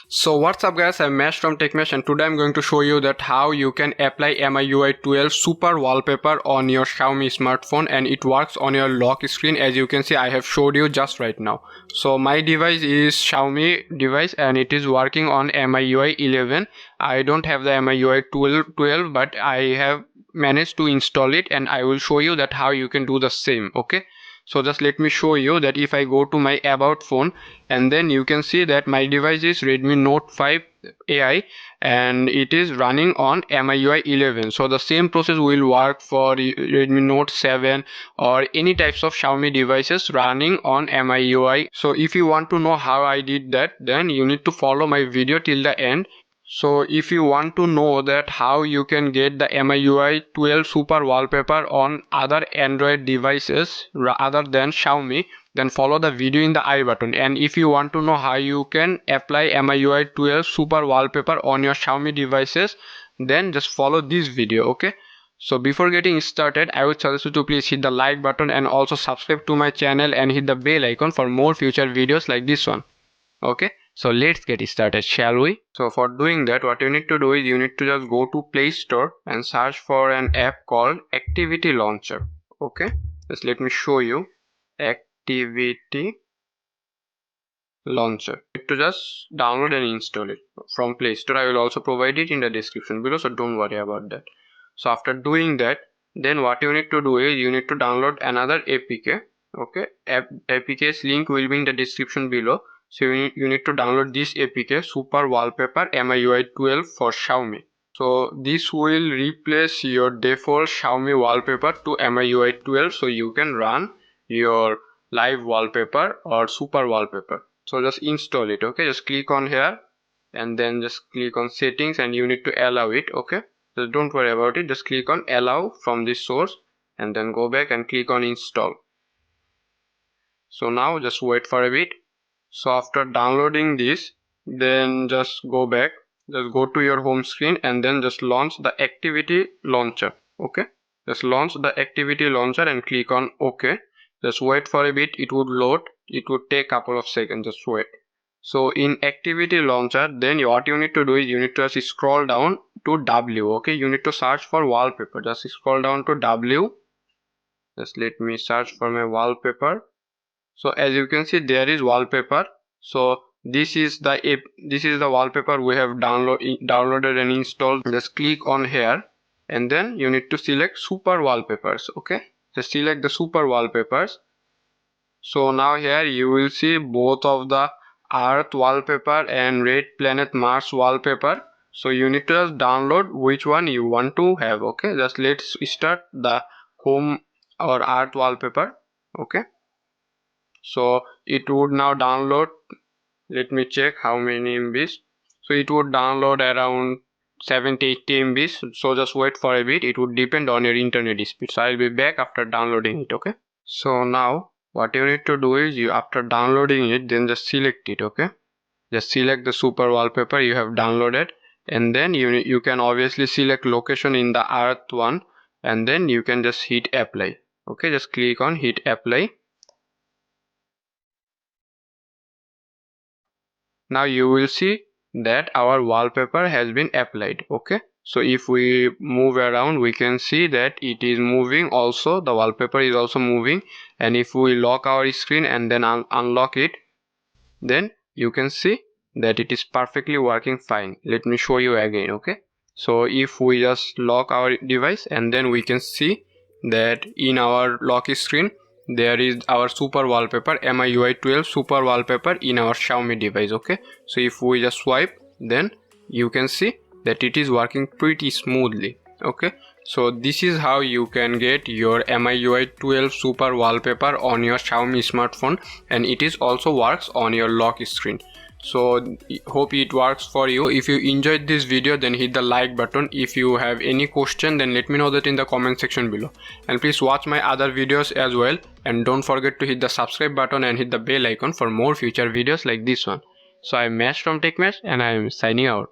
So what's up guys, I'm Mesh from TechMesh and today I'm going to show you that how you can apply MIUI 12 Super Wallpaper on your Xiaomi smartphone and it works on your lock screen. As you can see, I have showed you just right now. So my device is Xiaomi device and it is working on MIUI 11. I don't have the MIUI 12 but I have managed to install it and I will show you that how you can do the same. Okay, so just let me show you that if I go to my about phone and then you can see that my device is Redmi Note 5 AI and it is running on MIUI 11. So the same process will work for Redmi Note 7 or any types of Xiaomi devices running on MIUI. So if you want to know how I did that, then you need to follow my video till the end. So if you want to know that how you can get the MIUI 12 Super Wallpaper on other Android devices other than Xiaomi, then follow the video in the I button. And if you want to know how you can apply MIUI 12 Super Wallpaper on your Xiaomi devices, then just follow this video. Okay, so before getting started, I would suggest you to please hit the like button and also subscribe to my channel and hit the bell icon for more future videos like this one. Okay, so let's get started, shall we? So for doing that, what you need to do is you need to just go to Play Store and search for an app called Activity Launcher. Okay, just let me show you. Activity Launcher. You need to just download and install it from Play Store. I will also provide it in the description below, so don't worry about that. So after doing that, then what you need to do is you need to download another APK. Okay, APK's link will be in the description below. So you need to download this APK, Super Wallpaper MIUI 12 for Xiaomi. So this will replace your default Xiaomi wallpaper to MIUI 12 so you can run your live wallpaper or Super Wallpaper. So just install it. Okay, just click on here and then just click on settings and you need to allow it. Okay, so don't worry about it, just click on allow from this source and then go back and click on install. So now just wait for a bit. So after downloading this, then just go back, just go to your home screen and then just launch the activity launcher. Okay, just launch the activity launcher and click on OK. Just wait for a bit, it would load. It would take a couple of seconds, just wait. So in activity launcher, then what you need to do is you need to just scroll down to W. Okay, you need to search for wallpaper. Just scroll down to W. Just let me search for my wallpaper. So as you can see, there is wallpaper. So this is the wallpaper we have downloaded and installed. Just click on here and then you need to select Super Wallpapers. Okay, just select the Super Wallpapers. So now here you will see both of the Earth wallpaper and Red Planet Mars wallpaper. So you need to just download which one you want to have. Okay, just let's start the home or Earth wallpaper. Okay, so it would now download. Let me check how many MBs. So it would download around 70-80 MBs. So just wait for a bit, it would depend on your internet speed. So I'll be back after downloading it. Okay, so now what you need to do is you after downloading it, then just select it. Okay, just select the Super Wallpaper you have downloaded and then you can obviously select location in the Earth one and then you can just hit apply. Okay, just click on hit apply. Now you will see that our wallpaper has been applied. Okay, so if we move around, we can see that it is moving also. The wallpaper is also moving, and if we lock our screen and then unlock it, then you can see that it is perfectly working fine. Let me show you again. Okay, so if we just lock our device and then we can see that in our lock screen there is our Super Wallpaper MIUI 12 Super Wallpaper in our Xiaomi device. Okay, so if we just swipe, then you can see that it is working pretty smoothly. Okay, so this is how you can get your MIUI 12 Super Wallpaper on your Xiaomi smartphone, and it is also works on your lock screen. So hope it works for you. If you enjoyed this video, then hit the like button. If you have any question, then let me know that in the comment section below, and please watch my other videos as well, and don't forget to hit the subscribe button and hit the bell icon for more future videos like this one. So I'm Mesh from TechMesh and I am signing out.